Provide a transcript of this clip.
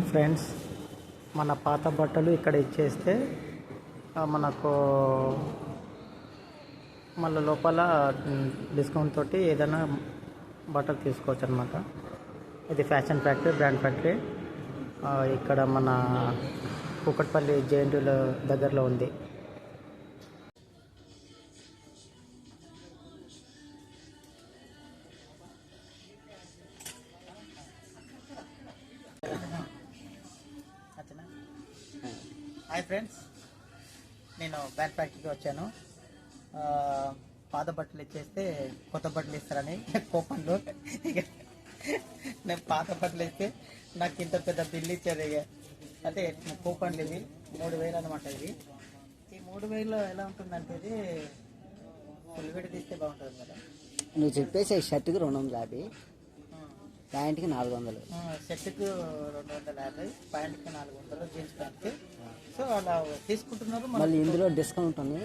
Friends, మన పాత బట్టలు ఇక్కడ ఇచ్చేస్తే మనకు మళ్ళీ లోపల డిస్కౌంట్ తోటి ఏదైనా బట్టలు తీసుకోవచ్చు అనమాట. ఇది ఫ్యాషన్ ఫ్యాక్టరీ, బ్రాండ్ ఫ్యాక్టరీ. ఇక్కడ మన కూకట్పల్లి జేఎన్టీయూల దగ్గరలో ఉంది. హాయ్ ఫ్రెండ్స్, నేను బ్రాండ్ ఫ్యాక్టరీకి వచ్చాను. పాత బట్టలు ఇచ్చేస్తే కొత్త బట్టలు ఇస్తారని కోపంలో నేను పాత బట్టలు ఇస్తే నాకు ఇంత పెద్ద బిల్లు ఇచ్చారు. ఇక అంటే కూపన్లు ఇవి 3000 అనమాట. ఇవి ఈ 3000 ఎలా ఉంటుందంటే ఇది ఫుల్ విడి తీస్తే బాగుంటుంది కదా. నువ్వు చెప్పేసి షర్ట్కి 250, ప్యాంట్కి 400. షర్ట్కి 250, ప్యాంట్కి 400, జీన్స్ ప్యాంట్కి. సో అలా తీసుకుంటున్నారు. మళ్ళీ ఇందులో డిస్కౌంట్ ఉంది.